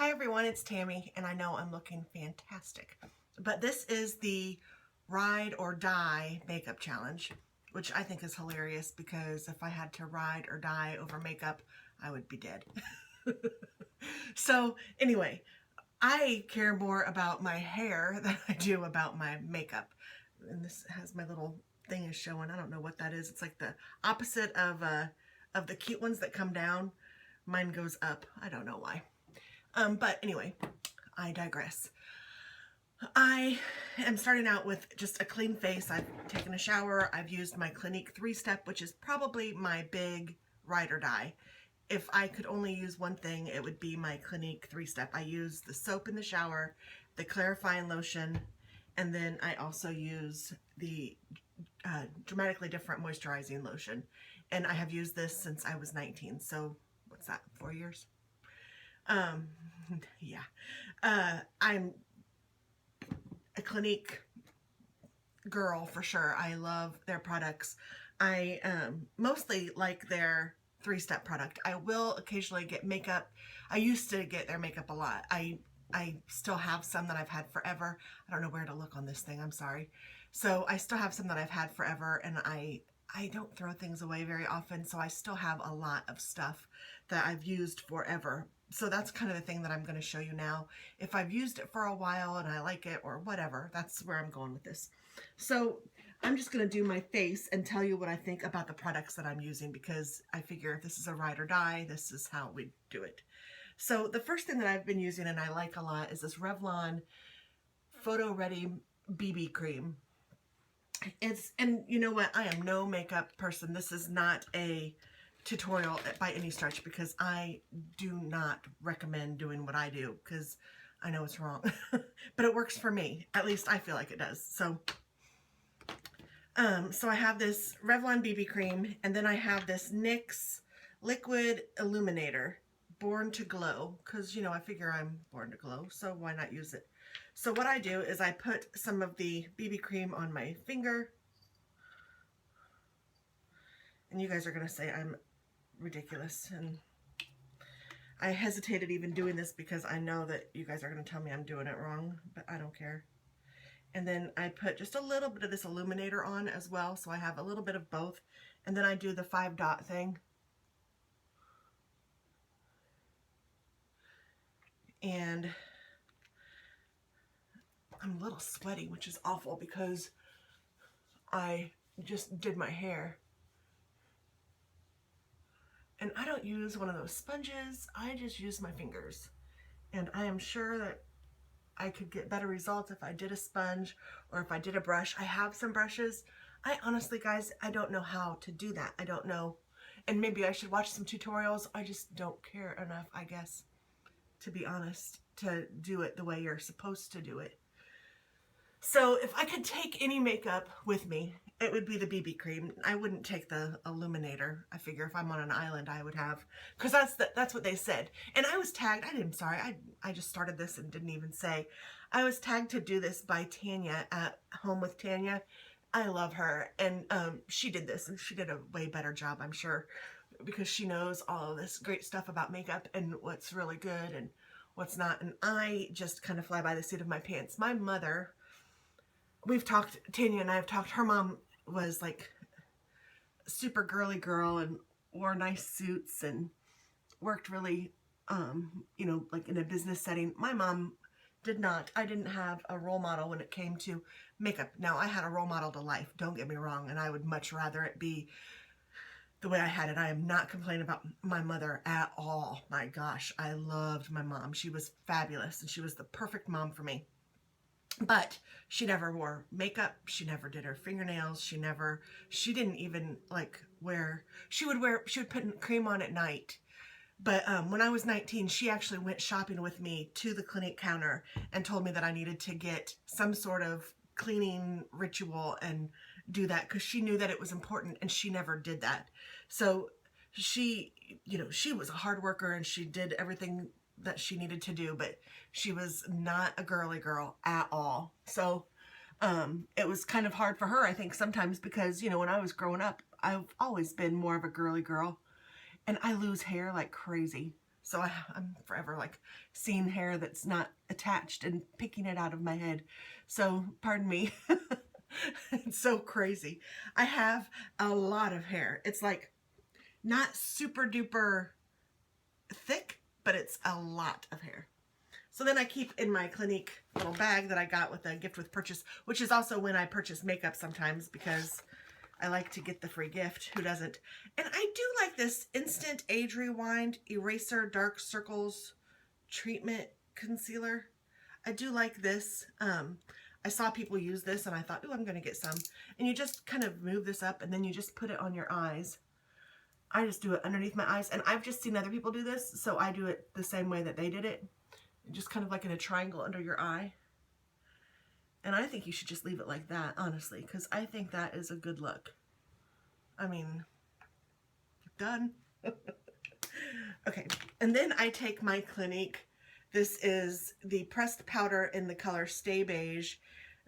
Hi everyone, it's Tammy, and I know I'm looking fantastic. But this is the Ride or Die makeup challenge, which I think is hilarious because if I had to ride or die over makeup, I would be dead. So anyway, I care more about my hair than I do about my makeup. And this has my little thing is showing. I don't know what that is. It's like the opposite of the cute ones that come down. Mine goes up. I don't know why. But anyway, I digress. I am starting out with just a clean face. I've taken a shower. I've used my Clinique 3-step, which is probably my big ride or die. If I could only use one thing, it would be my Clinique 3-step. I use the soap in the shower, the clarifying lotion, and then I also use the dramatically different moisturizing lotion. And I have used this since I was 19. So what's that, 4 years? Yeah. I'm a Clinique girl for sure. I love their products. I mostly like their 3-step product. I will occasionally get makeup. I used to get their makeup a lot. I still have some that I've had forever. I don't know where to look on this thing. I'm sorry. So I still have some that I've had forever, and I don't throw things away very often, so I still have a lot of stuff that I've used forever. So that's kind of the thing that I'm going to show you now. If I've used it for a while and I like it or whatever, that's where I'm going with this. So I'm just going to do my face and tell you what I think about the products that I'm using, because I figure if this is a ride or die, this is how we do it. So the first thing that I've been using and I like a lot is this Revlon Photo Ready BB cream. And you know what, I am no makeup person. This is not a tutorial by any stretch, because I do not recommend doing what I do because I know it's wrong. But it works for me. At least I feel like it does. So I have this Revlon BB cream, and then I have this NYX liquid illuminator, Born to Glow, because you know I figure I'm born to glow, so why not use it? So what I do is I put some of the BB cream on my finger, and you guys are gonna say I'm ridiculous, and I hesitated even doing this because I know that you guys are going to tell me I'm doing it wrong, but I don't care. And then I put just a little bit of this illuminator on as well, so I have a little bit of both. And then I do the 5-dot thing. And I'm a little sweaty, which is awful because I just did my hair. And I don't use one of those sponges, I just use my fingers. And I am sure that I could get better results if I did a sponge or if I did a brush. I have some brushes. I honestly, guys, I don't know how to do that. I don't know. And maybe I should watch some tutorials. I just don't care enough, I guess, to be honest, to do it the way you're supposed to do it. So if I could take any makeup with me, it would be the BB cream. I wouldn't take the illuminator. I figure if I'm on an island, I would have, because that's what they said. And I was tagged. I'm sorry. I just started this and didn't even say. I was tagged to do this by Tanya at Home with Tanya. I love her, and she did this, and she did a way better job, I'm sure, because she knows all of this great stuff about makeup and what's really good and what's not. And I just kind of fly by the seat of my pants. My mother, we've talked, Tanya and I have talked, her mom was like super girly girl and wore nice suits and worked really, you know, like in a business setting. My mom did not. I didn't have a role model when it came to makeup. Now, I had a role model to life, don't get me wrong, and I would much rather it be the way I had it. I am not complaining about my mother at all. My gosh, I loved my mom. She was fabulous, and she was the perfect mom for me. But she never wore makeup. She never did her fingernails. She didn't even like she would put cream on at night. But when I was 19, she actually went shopping with me to the Clinique counter and told me that I needed to get some sort of cleaning ritual and do that because she knew that it was important, and she never did that. So she, you know, she was a hard worker and she did everything that she needed to do, but she was not a girly girl at all. So it was kind of hard for her, I think, sometimes, because, you know, when I was growing up, I've always been more of a girly girl, and I lose hair like crazy. So I'm forever like seeing hair that's not attached and picking it out of my head. So pardon me. It's so crazy. I have a lot of hair. It's like not super duper thick, but it's a lot of hair. So then I keep in my Clinique little bag that I got with a gift with purchase, which is also when I purchase makeup sometimes because I like to get the free gift. Who doesn't? And I do like this Instant Age Rewind Eraser Dark Circles Treatment Concealer. I do like this. I saw people use this and I thought, oh, I'm going to get some. And you just kind of move this up and then you just put it on your eyes. I just do it underneath my eyes, and I've just seen other people do this, so I do it the same way that they did it. Just kind of like in a triangle under your eye. And I think you should just leave it like that, honestly, because I think that is a good look. I mean, done. Okay, and then I take my Clinique. This is the pressed powder in the color Stay Beige.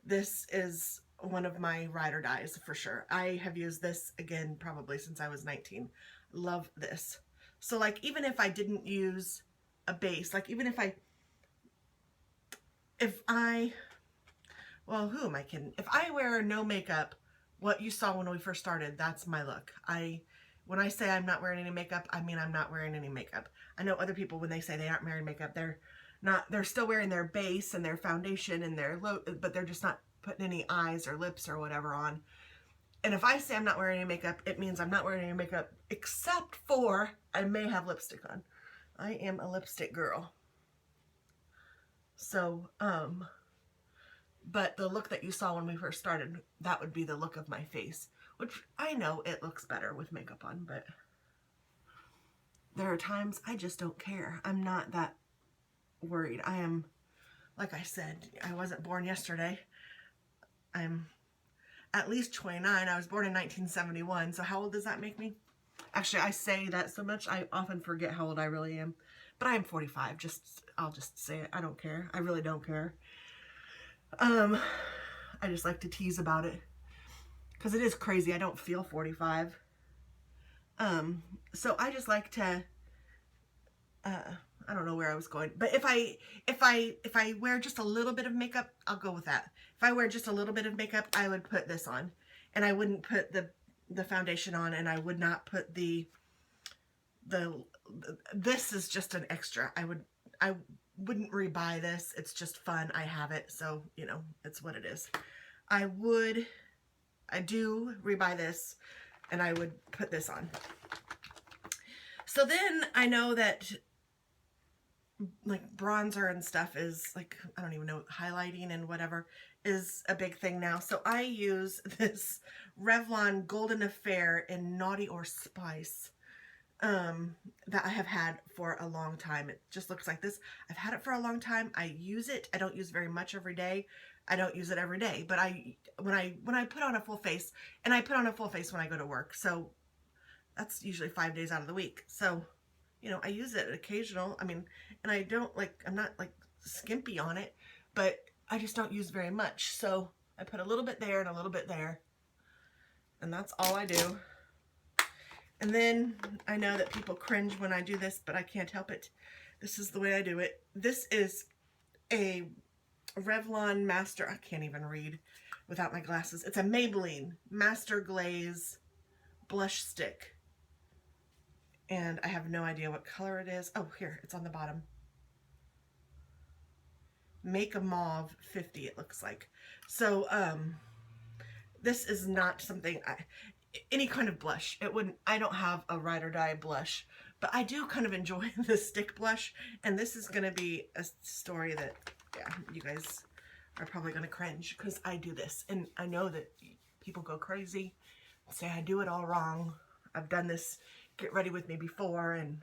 This is one of my ride or dies for sure. I have used this again probably since I was 19. Love this. So like even if I didn't use a base, like even if well, who am I kidding? If I wear no makeup, what you saw when we first started, that's my look. When I say I'm not wearing any makeup, I mean I'm not wearing any makeup. I know other people, when they say they aren't wearing makeup, they're still wearing their base and their foundation and but they're just not putting any eyes or lips or whatever on. And if I say I'm not wearing any makeup, it means I'm not wearing any makeup except for I may have lipstick on. I am a lipstick girl. So, but the look that you saw when we first started, that would be the look of my face, which I know it looks better with makeup on, but there are times I just don't care. I'm not that worried. I am, like I said, I wasn't born yesterday. I'm at least 29. I was born in 1971. So how old does that make me? Actually, I say that so much, I often forget how old I really am. But I am 45. I'll just say it. I don't care. I really don't care. I just like to tease about it because it is crazy. I don't feel 45. So I just like to, I don't know where I was going, but if I wear just a little bit of makeup, I'll go with that. If I wear just a little bit of makeup, I would put this on, and I wouldn't put the foundation on, and I would not put this is just an extra. I wouldn't rebuy this. It's just fun. I have it, so you know, it's what it is. I do rebuy this, and I would put this on. So then I know that like bronzer and stuff is like, I don't even know, highlighting and whatever is a big thing now. So I use this Revlon Golden Affair in Naughty or Spice that I have had for a long time. It just looks like this. I've had it for a long time. I use it. I don't use very much every day. I don't use it every day, but when I put on a full face, and I put on a full face when I go to work, so that's usually 5 days out of the week. So, you know, I use it occasional. I mean, and I'm not like skimpy on it, but I just don't use very much. So I put a little bit there and a little bit there, and that's all I do. And then I know that people cringe when I do this, but I can't help it. This is the way I do it. This is a Revlon Master, I can't even read without my glasses. It's a Maybelline Master Glaze blush stick. And I have no idea what color it is. Oh, here, it's on the bottom. Make a Mauve 50, it looks like. So, this is not something, any kind of blush. I don't have a ride or die blush, but I do kind of enjoy the stick blush. And this is going to be a story that, yeah, you guys are probably going to cringe because I do this. And I know that people go crazy and say I do it all wrong. I've done this Get Ready With Me before, and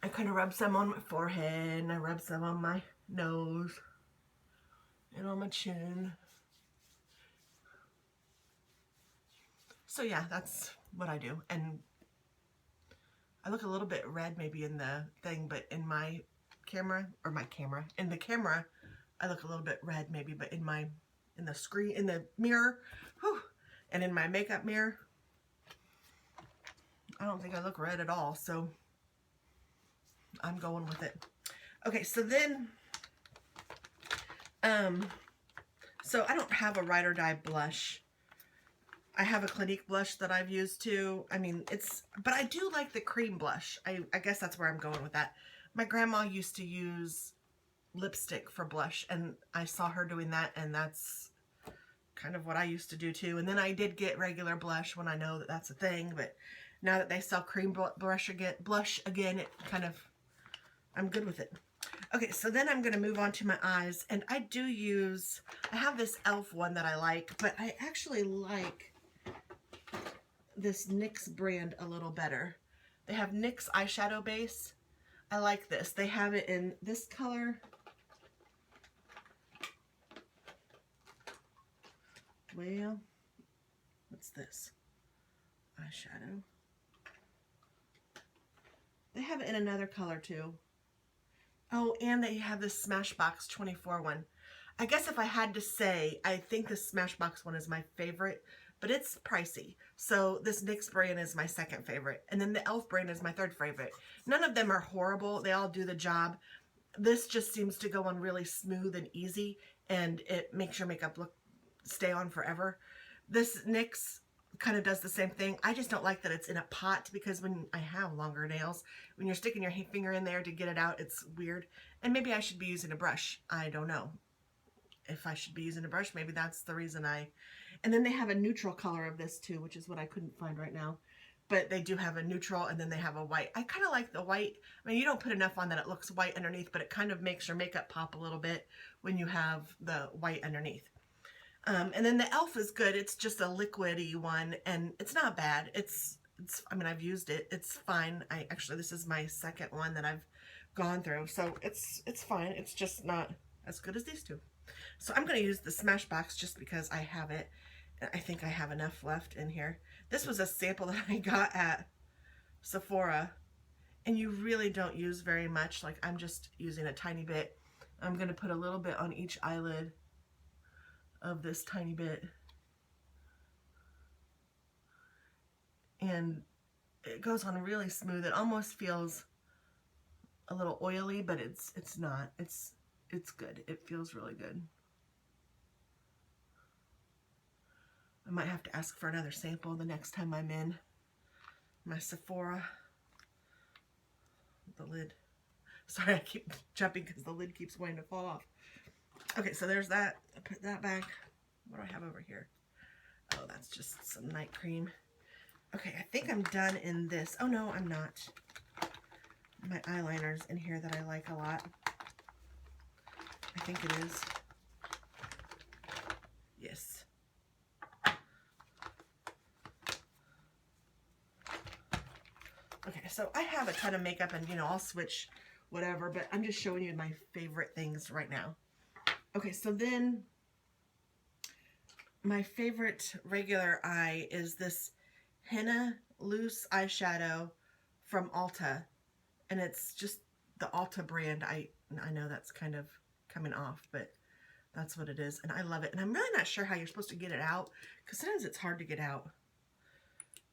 I kind of rub some on my forehead, and I rub some on my nose and on my chin. So yeah, that's what I do. And I look a little bit red maybe in the thing, but in my camera, in the camera, I look a little bit red maybe, but in the screen, in the mirror, whew, and in my makeup mirror, I don't think I look red at all. So I'm going with it. Okay, so then, so I don't have a Ride or Die blush. I have a Clinique blush that I've used too. I mean, but I do like the cream blush. I guess that's where I'm going with that. My grandma used to use lipstick for blush, and I saw her doing that, and that's kind of what I used to do too. And then I did get regular blush when I know that that's a thing, but now that they sell cream blush again, it kind of, I'm good with it. Okay, so then I'm going to move on to my eyes, and I have this e.l.f. one that I like, but I actually like this NYX brand a little better. They have NYX eyeshadow base. I like this. They have it in this color. Well, what's this? Eyeshadow. They have it in another color too. Oh, and they have this Smashbox 24 one. I guess if I had to say, I think the Smashbox one is my favorite, but it's pricey. So this NYX brand is my second favorite. And then the e.l.f. brand is my third favorite. None of them are horrible. They all do the job. This just seems to go on really smooth and easy, and it makes your makeup stay on forever. This NYX kind of does the same thing. I just don't like that it's in a pot, because when I have longer nails, when you're sticking your finger in there to get it out, it's weird. And maybe I should be using a brush. I don't know if I should be using a brush. Maybe that's the reason and then they have a neutral color of this too, which is what I couldn't find right now. But they do have a neutral, and then they have a white. I kind of like the white. I mean, you don't put enough on that it looks white underneath, but it kind of makes your makeup pop a little bit when you have the white underneath. And then the e.l.f. is good. It's just a liquidy one, and it's not bad. I mean, I've used it. It's fine. Actually, this is my second one that I've gone through, so it's fine. It's just not as good as these two. So I'm going to use the Smashbox just because I have it. I think I have enough left in here. This was a sample that I got at Sephora, and you really don't use very much. Like, I'm just using a tiny bit. I'm going to put a little bit on each eyelid of this tiny bit. And it goes on really smooth. It almost feels a little oily, but it's not. It's good. It feels really good. I might have to ask for another sample the next time I'm in my Sephora. The lid. Sorry, I keep jumping because the lid keeps wanting to fall off. Okay, so there's that. I put that back. What do I have over here? Oh, that's just some night cream. Okay, I think I'm done in this. Oh no, I'm not. My eyeliner's in here that I like a lot. I think it is. Yes. Okay, so I have a ton of makeup, and you know, I'll switch whatever, but I'm just showing you my favorite things right now. Okay, so then my favorite regular eye is this Henna Loose eyeshadow from Ulta, and it's just the Ulta brand. I know that's kind of coming off, but that's what it is, and I love it. And I'm really not sure how you're supposed to get it out, because sometimes it's hard to get out.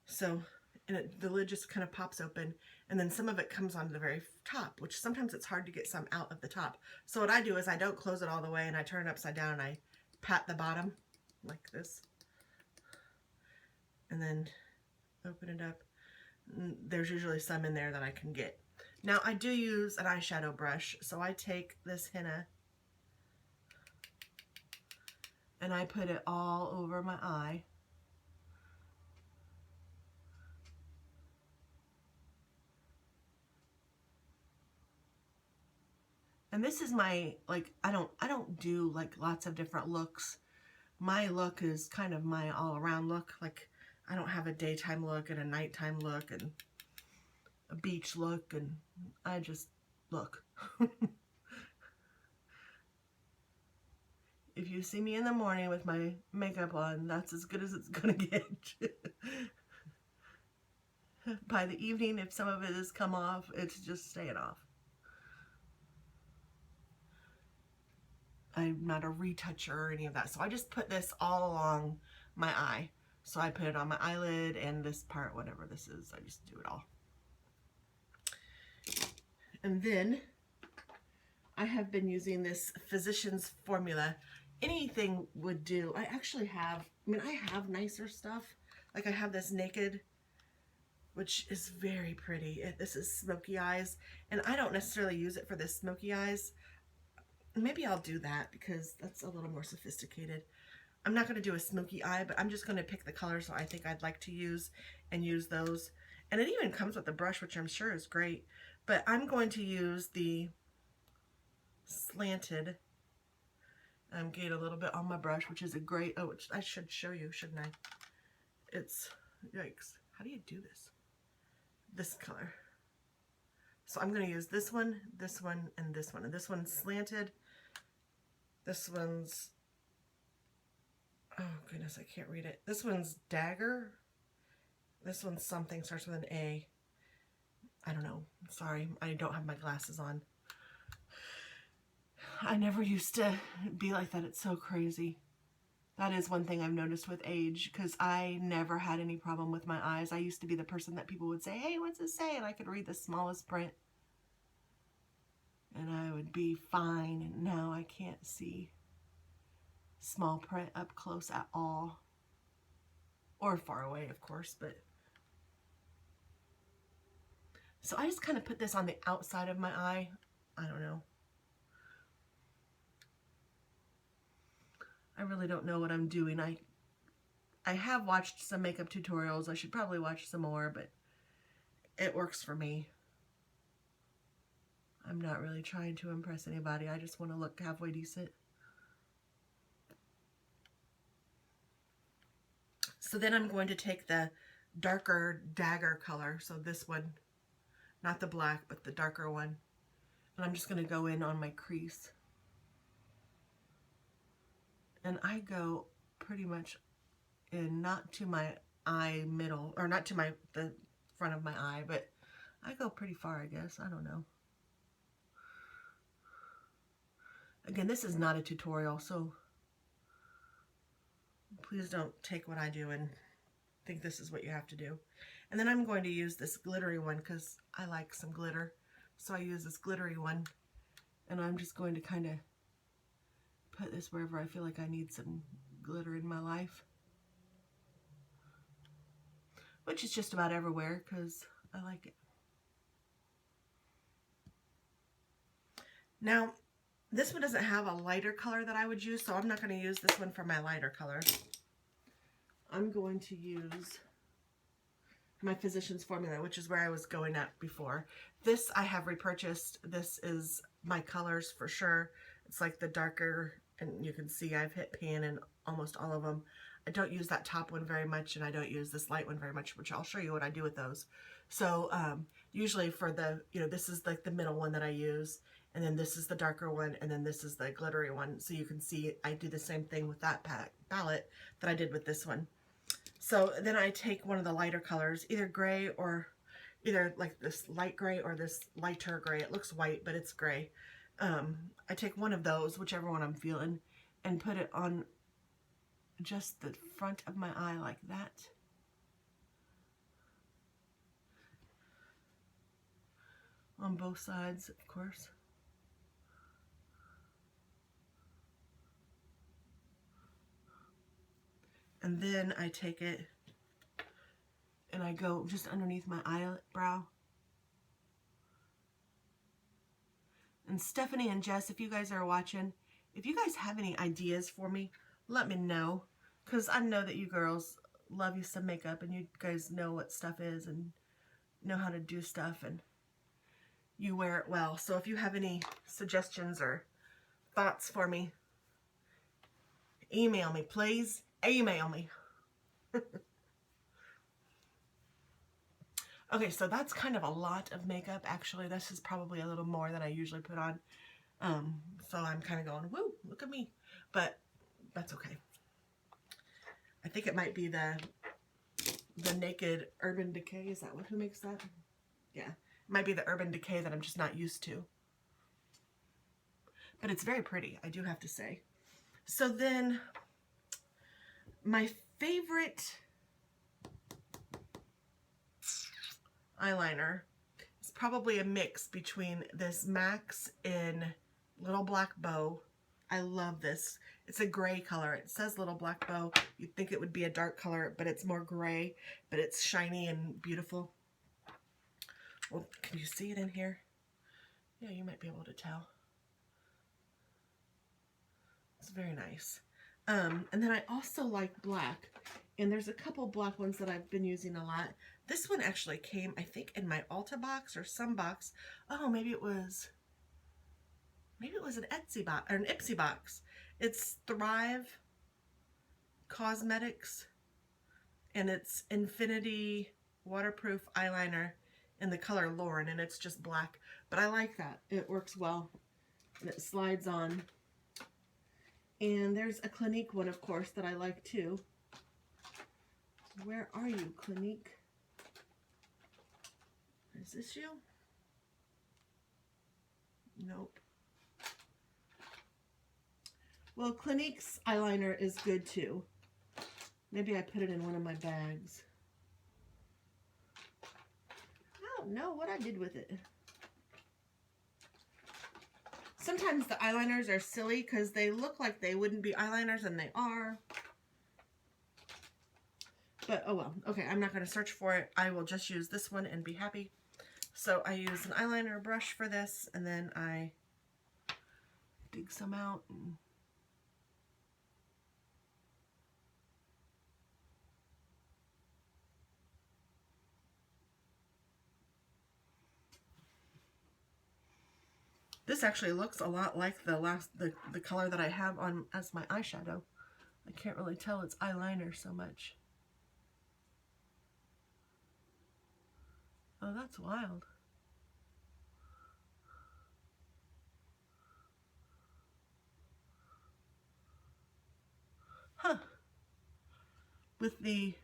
So, and the lid just kind of pops open, and then some of it comes onto the very top, which sometimes it's hard to get some out of the top. So what I do is I don't close it all the way, and I turn it upside down, and I pat the bottom like this, and then open it up. There's usually some in there that I can get. Now I do use an eyeshadow brush, so I take this henna and I put it all over my eye. And this is my, like, I don't do like lots of different looks. My look is kind of my all-around look. Like, I don't have a daytime look and a nighttime look and a beach look, and I just look. If you see me in the morning with my makeup on, that's as good as it's gonna get. By the evening, if some of it has come off, it's just staying off. I'm not a retoucher or any of that, so I just put this all along my eye. So I put it on my eyelid and this part, whatever this is, I just do it all. And then I have been using this Physicians Formula. Anything would do. I actually have, I have nicer stuff. Like I have this Naked, which is very pretty. This is smoky eyes, and I don't necessarily use it for this smoky eyes. Maybe I'll do that because that's a little more sophisticated. I'm not going to do a smoky eye, but I'm just going to pick the colors I think I'd like to use and use those. And it even comes with a brush, which I'm sure is great. But I'm going to use the slanted. Get a little bit on my brush, which is a great, oh, I should show you, shouldn't I? It's, yikes, how do you do this? This color. So I'm going to use this one, and this one. And this one's slanted. This one's, oh goodness, I can't read it. This one's Dagger. This one's something, starts with an A. I don't know. Sorry, I don't have my glasses on. I never used to be like that. It's so crazy. That is one thing I've noticed with age, because I never had any problem with my eyes. I used to be the person that people would say, hey, what's it say? And I could read the smallest print. And I would be fine. And now I can't see small print up close at all. Or far away, of course, but... So I just kind of put this on the outside of my eye. I don't know. I really don't know what I'm doing. I have watched some makeup tutorials. I should probably watch some more, but it works for me. I'm not really trying to impress anybody. I just want to look halfway decent. So then I'm going to take the darker Dagger color. So this one, not the black, but the darker one. And I'm just going to go in on my crease. And I go pretty much in, not to my eye middle, or not to the front of my eye, but I go pretty far, I guess. I don't know. Again, this is not a tutorial, so please don't take what I do and think this is what you have to do. And then I'm going to use this glittery one because I like some glitter. So I use this glittery one, and I'm just going to kind of put this wherever I feel like I need some glitter in my life. Which is just about everywhere because I like it. Now, this one doesn't have a lighter color that I would use, so I'm not going to use this one for my lighter color. I'm going to use my Physicians Formula, which is where I was going at before. This I have repurchased. This is my colors for sure. It's like the darker, and you can see I've hit pan in almost all of them. I don't use that top one very much, and I don't use this light one very much, which I'll show you what I do with those. So usually for the, this is like the middle one that I use, and then this is the darker one, and then this is the glittery one. So you can see I do the same thing with that palette that I did with this one. So then I take one of the lighter colors, either gray or either like this light gray or this lighter gray. It looks white, but it's gray. I take one of those, whichever one I'm feeling, and put it on just the front of my eye like that. On both sides, of course. And then I take it and I go just underneath my eyebrow. And Stephanie and Jess, if you guys are watching, if you guys have any ideas for me, let me know. Because I know that you girls love you some makeup, and you guys know what stuff is and know how to do stuff, and you wear it well. So if you have any suggestions or thoughts for me, email me, please. Email me. Okay, so that's kind of a lot of makeup. Actually, this is probably a little more than I usually put on. So I'm kind of going, woo, look at me. But that's okay. I think it might be the Naked Urban Decay. Is that who makes that? Yeah. It might be the Urban Decay that I'm just not used to. But it's very pretty, I do have to say. So then, my favorite eyeliner is probably a mix between this Max in Little Black Bow. I love this. It's a gray color. It says Little Black Bow. You'd think it would be a dark color, but it's more gray, but it's shiny and beautiful. Well, can you see it in here? Yeah, you might be able to tell. It's very nice. And then I also like black, and there's a couple black ones that I've been using a lot. This one actually came, I think, in my Ulta box or some box. Oh, maybe it was an Etsy box or an Ipsy box. It's Thrive Cosmetics, and it's Infinity Waterproof Eyeliner in the color Lauren, and it's just black. But I like that. It works well, and it slides on. And there's a Clinique one, of course, that I like too. Where are you, Clinique? Is this you? Nope. Well, Clinique's eyeliner is good too. Maybe I put it in one of my bags. I don't know what I did with it. Sometimes the eyeliners are silly because they look like they wouldn't be eyeliners and they are. But oh well. Okay, I'm not going to search for it. I will just use this one and be happy. So I use an eyeliner brush for this, and then I dig some out. This actually looks a lot like the color that I have on as my eyeshadow. I can't really tell it's eyeliner so much. Oh, that's wild. Huh. With the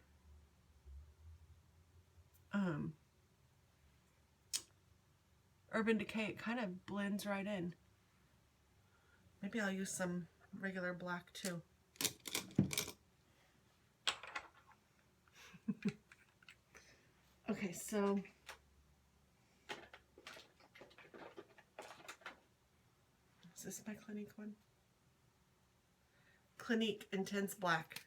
Urban Decay, it kind of blends right in. Maybe I'll use some regular black too. Okay, so is this my Clinique one? Clinique Intense Black.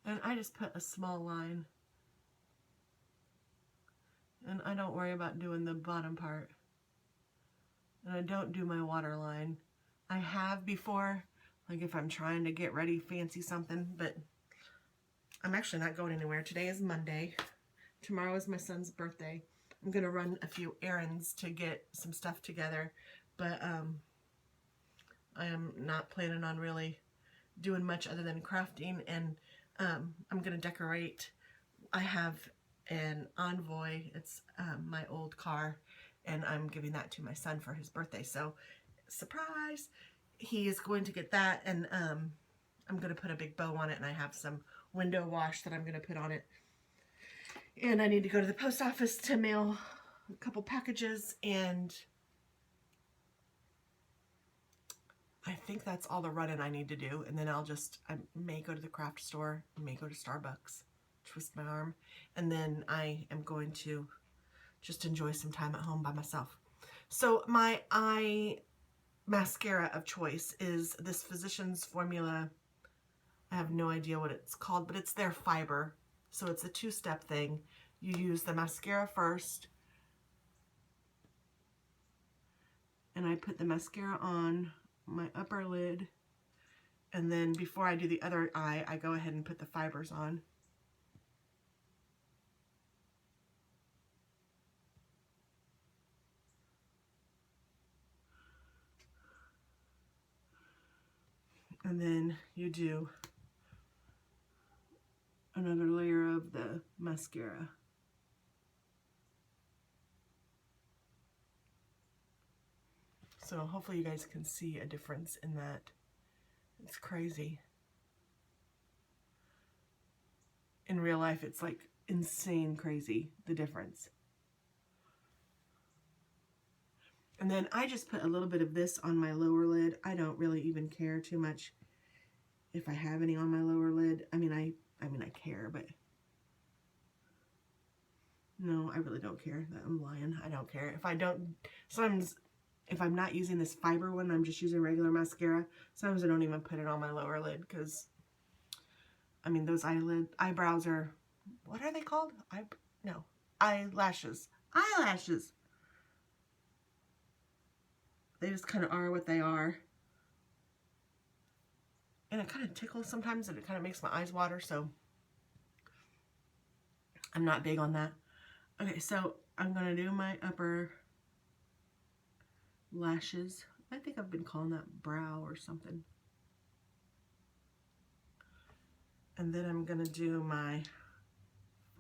And I just put a small line. And I don't worry about doing the bottom part. And I don't do my waterline. I have before, like if I'm trying to get ready, fancy something, but I'm actually not going anywhere. Today is Monday. Tomorrow is my son's birthday. I'm going to run a few errands to get some stuff together, but I am not planning on really doing much other than crafting, and I'm going to decorate. I have an Envoy. It's my old car, and I'm giving that to my son for his birthday. So, surprise! He is going to get that, and I'm going to put a big bow on it, and I have some window wash that I'm going to put on it. And I need to go to the post office to mail a couple packages, and I think that's all the running I need to do. And then I may go to the craft store, may go to Starbucks, twist my arm, and then I am going to just enjoy some time at home by myself. So my eye mascara of choice is this Physicians Formula. I have no idea what it's called, but it's their fiber. So it's a two-step thing. You use the mascara first, and I put the mascara on my upper lid, and then before I do the other eye, I go ahead and put the fibers on. And then you do another layer of the mascara. So hopefully you guys can see a difference in that. It's crazy. In real life, it's like insane crazy, the difference. And then I just put a little bit of this on my lower lid. I don't really even care too much if I have any on my lower lid. I mean, I care, but no, I really don't care. I'm lying. I don't care. If I don't, sometimes if I'm not using this fiber one, I'm just using regular mascara. Sometimes I don't even put it on my lower lid because, I mean, those eyebrows are, what are they called? No, eyelashes. Eyelashes. They just kind of are what they are. And it kind of tickles sometimes, and it kind of makes my eyes water, so I'm not big on that. Okay, so I'm going to do my upper lashes. I think I've been calling that brow or something. And then I'm going to do my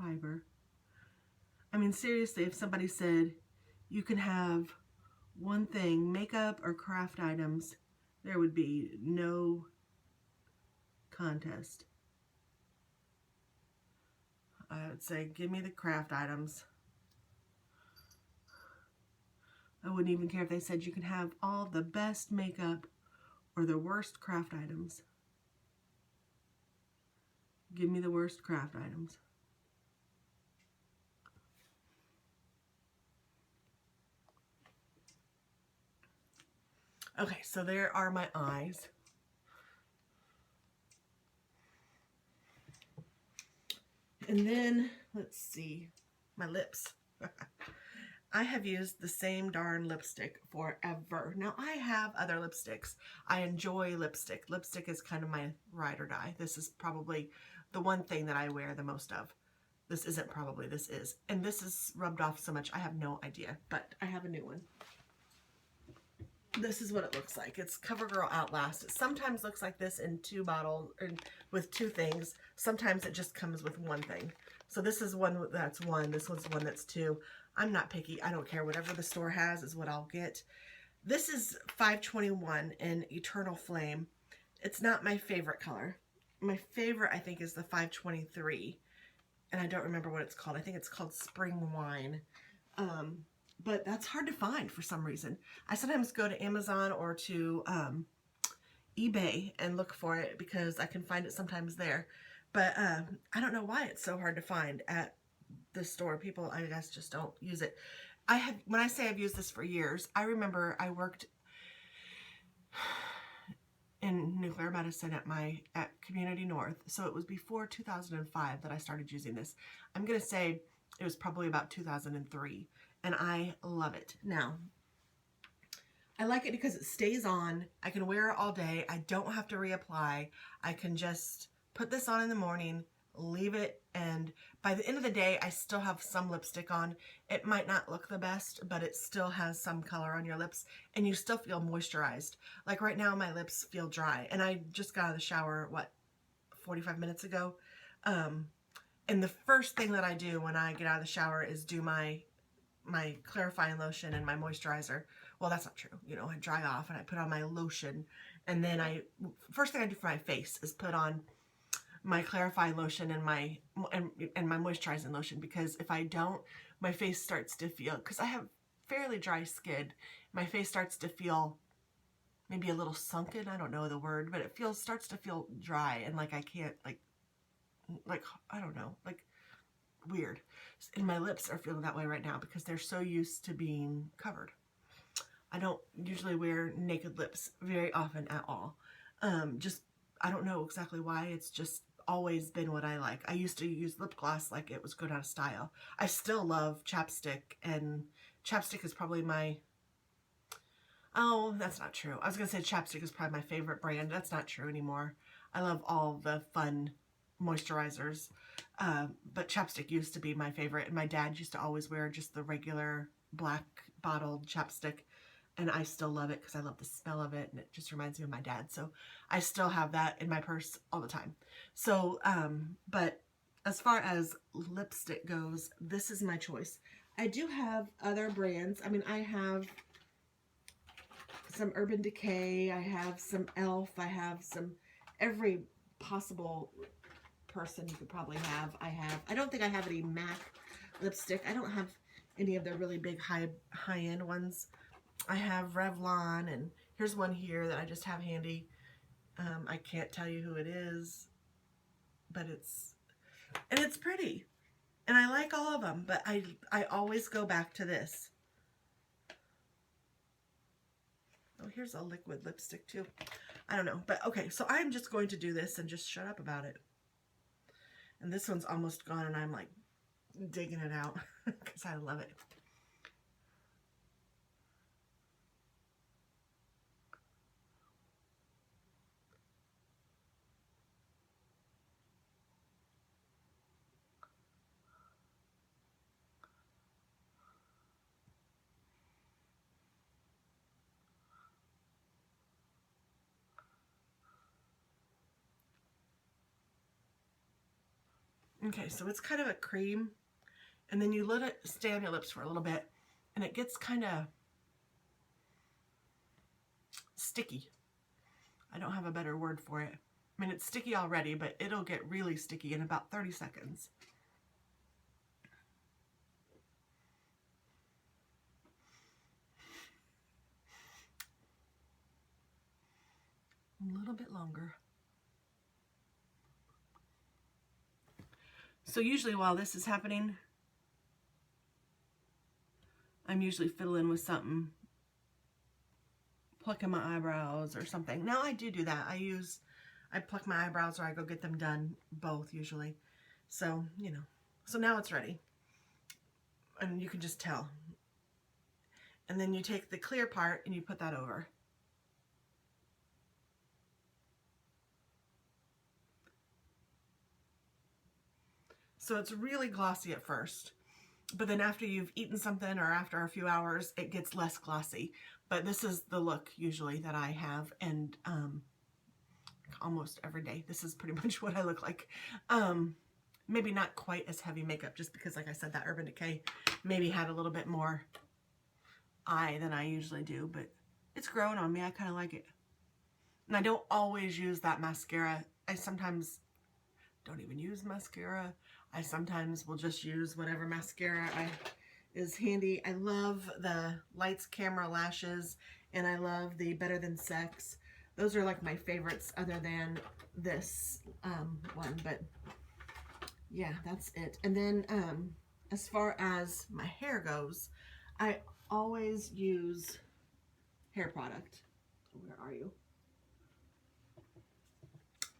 fiber. I mean, seriously, if somebody said you can have one thing, makeup or craft items, there would be no contest. I would say, give me the craft items. I wouldn't even care if they said you can have all the best makeup or the worst craft items. Give me the worst craft items. Okay, so there are my eyes. And then, let's see, my lips. I have used the same darn lipstick forever. Now, I have other lipsticks. I enjoy lipstick. Lipstick is kind of my ride or die. This is probably the one thing that I wear the most of. This isn't probably, this is. And this is rubbed off so much, I have no idea. But I have a new one. This is what it looks like. It's CoverGirl Outlast. It sometimes looks like this in two bottles, with two things. Sometimes it just comes with one thing. So this is one that's one. This one's one that's two. I'm not picky. I don't care. Whatever the store has is what I'll get. This is 521 in Eternal Flame. It's not my favorite color. My favorite, I think, is the 523. And I don't remember what it's called. I think it's called Spring Wine. But that's hard to find for some reason. I sometimes go to Amazon or to eBay and look for it because I can find it sometimes there. But I don't know why it's so hard to find at the store. People, I guess, just don't use it. When I say I've used this for years, I remember I worked in nuclear medicine at Community North. So it was before 2005 that I started using this. I'm going to say it was probably about 2003. And I love it. Now, I like it because it stays on. I can wear it all day. I don't have to reapply. I can just put this on in the morning, leave it, and by the end of the day, I still have some lipstick on. It might not look the best, but it still has some color on your lips, and you still feel moisturized. Like right now, my lips feel dry, and I just got out of the shower, 45 minutes ago? And the first thing that I do when I get out of the shower is do my clarifying lotion and my moisturizer. Well, that's not true. You know, I dry off and I put on my lotion, and then first thing I do for my face is put on my clarifying lotion and my moisturizing lotion, because if I don't, my face starts to feel, because I have fairly dry skin, my face starts to feel maybe a little sunken. I don't know the word, but it starts to feel dry, and like I can't like I don't know, like weird. And my lips are feeling that way right now because they're so used to being covered. I don't usually wear naked lips very often at all. I don't know exactly why. It's just always been what I like. I used to use lip gloss like it was good out of style. I still love chapstick, and chapstick is probably oh, that's not true. I was going to say chapstick is probably my favorite brand. That's not true anymore. I love all the fun moisturizers, but chapstick used to be my favorite, and my dad used to always wear just the regular black bottled chapstick, and I still love it because I love the smell of it, and it just reminds me of my dad. So I still have that in my purse all the time. So but as far as lipstick goes, this is my choice. I do have other brands. I mean, I have some Urban Decay, I have some e.l.f., I have some every possible person you could probably have. I don't think I have any MAC lipstick. I don't have any of the really big high-end ones. I have Revlon, and here's one here that I just have handy. I can't tell you who it is, but it's pretty. And I like all of them, but I always go back to this. Oh, here's a liquid lipstick too. I don't know, but okay, so I'm just going to do this and just shut up about it. And this one's almost gone, and I'm like digging it out because I love it. Okay, so it's kind of a cream, and then you let it stay on your lips for a little bit, and it gets kind of sticky. I don't have a better word for it. I mean, it's sticky already, but it'll get really sticky in about 30 seconds. A little bit longer. So usually while this is happening, I'm usually fiddling with something, plucking my eyebrows or something. Now I do that. I pluck my eyebrows or I go get them done, both usually. So, you know, so now it's ready. And you can just tell. And then you take the clear part and you put that over. So it's really glossy at first, but then after you've eaten something or after a few hours, it gets less glossy. But this is the look usually that I have, and almost every day. This is pretty much what I look like. Maybe not quite as heavy makeup, just because, like I said, that Urban Decay maybe had a little bit more eye than I usually do, but it's growing on me. I kind of like it. And I don't always use that mascara. I sometimes don't even use mascara. I sometimes will just use whatever mascara is handy. I love the Lights Camera Lashes, and I love the Better Than Sex. Those are like my favorites other than this one, but yeah, that's it. And then as far as my hair goes, I always use hair product. Where are you?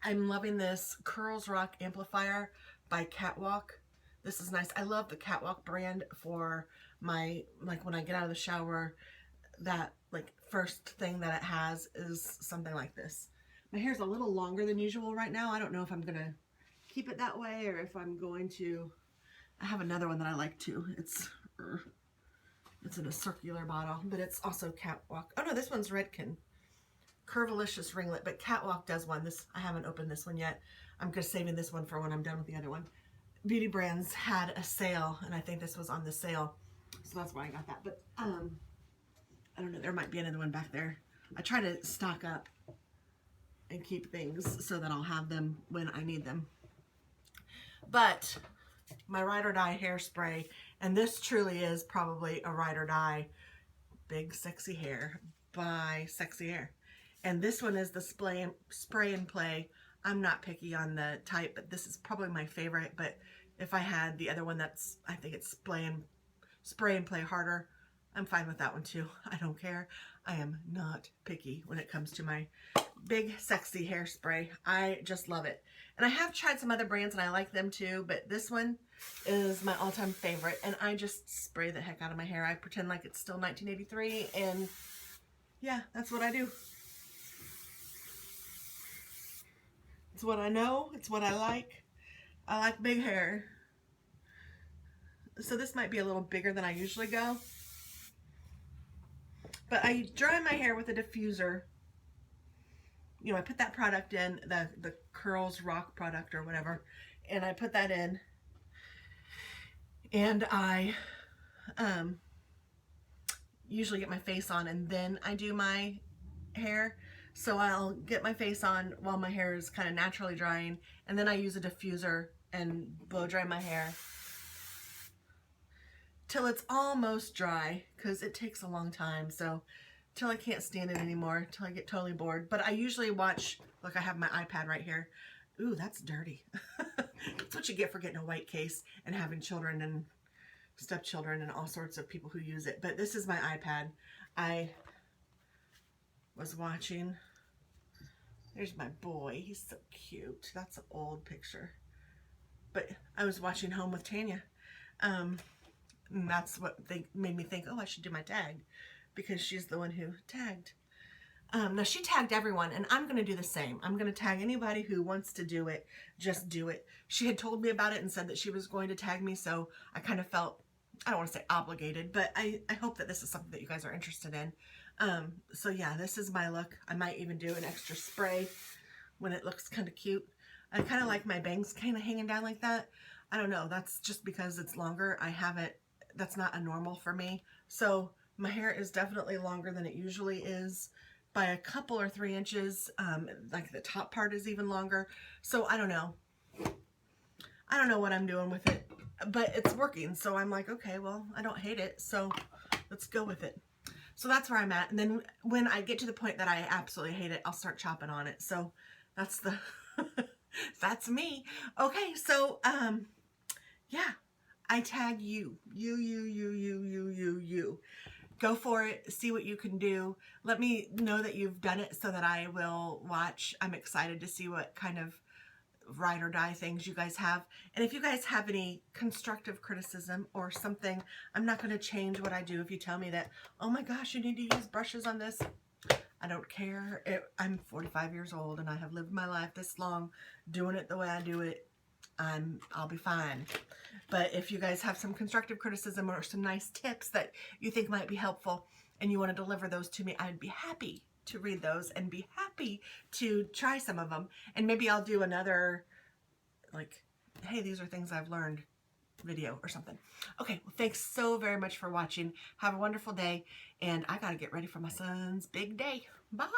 I'm loving this Curls Rock Amplifier by Catwalk. This is nice. I love the Catwalk brand for my, like when I get out of the shower, that like first thing that it has is something like this. My hair's a little longer than usual right now. I don't know if I'm gonna keep it that way or if I'm going to, I have another one that I like too. It's in a circular bottle, but it's also Catwalk. Oh no, this one's Redken. Curvilicious Ringlet, but Catwalk does one. This, I haven't opened this one yet. I'm just saving this one for when I'm done with the other one. Beauty Brands had a sale, and I think this was on the sale, so that's why I got that. But I don't know, there might be another one back there. I try to stock up and keep things so that I'll have them when I need them. But my Ride or Die hairspray, and this truly is probably a Ride or Die Big Sexy Hair by Sexy Hair. And this one is the spray and play. I'm not picky on the type, but this is probably my favorite. But if I had the other one that's, I think it's spray and play harder, I'm fine with that one too. I don't care. I am not picky when it comes to my Big Sexy Hairspray. I just love it. And I have tried some other brands and I like them too, but this one is my all-time favorite. And I just spray the heck out of my hair. I pretend like it's still 1983, and yeah, that's what I do. It's what I know. It's what I like. I like big hair. So this might be a little bigger than I usually go. But I dry my hair with a diffuser. You know, I put that product in, the Curls Rock product or whatever, and I put that in. And I usually get my face on, and then I do my hair. So I'll get my face on while my hair is kind of naturally drying, and then I use a diffuser and blow dry my hair. till it's almost dry, because it takes a long time. So till I can't stand it anymore, till I get totally bored. But I usually watch, look, I have my iPad right here. Ooh, that's dirty. That's what you get for getting a white case and having children and stepchildren and all sorts of people who use it. But this is my iPad. I was watching, there's my boy, he's so cute. That's an old picture. But I was watching Home with Tanya. And that's what they made me think, oh, I should do my tag, because she's the one who tagged. Now she tagged everyone, and I'm going to do the same. I'm going to tag anybody who wants to do it. Just do it. She had told me about it and said that she was going to tag me, so I kind of felt, I don't want to say obligated, but I hope that this is something that you guys are interested in. So yeah, this is my look. I might even do an extra spray when it looks kind of cute. I kind of like my bangs kind of hanging down like that. I don't know. That's just because it's longer. I haven't, that's not a normal for me. So my hair is definitely longer than it usually is by a couple or 3 inches. Like the top part is even longer. So I don't know. I don't know what I'm doing with it, but it's working. So I'm like, okay, well, I don't hate it. So let's go with it. So that's where I'm at. And then when I get to the point that I absolutely hate it, I'll start chopping on it. So that's the, that's me. Okay. So, yeah, I tag you. You. Go for it. See what you can do. Let me know that you've done it so that I will watch. I'm excited to see what kind of ride or die things you guys have. And if you guys have any constructive criticism or something, I'm not going to change what I do if you tell me that, oh my gosh, you need to use brushes on this. I don't care. I'm 45 years old and I have lived my life this long doing it the way I do it. I'll be fine. But if you guys have some constructive criticism or some nice tips that you think might be helpful and you want to deliver those to me, I'd be happy to read those and be happy to try some of them. And maybe I'll do another, like, hey, these are things I've learned video or something. Okay, well, thanks so very much for watching. Have a wonderful day, and I gotta get ready for my son's big day. Bye!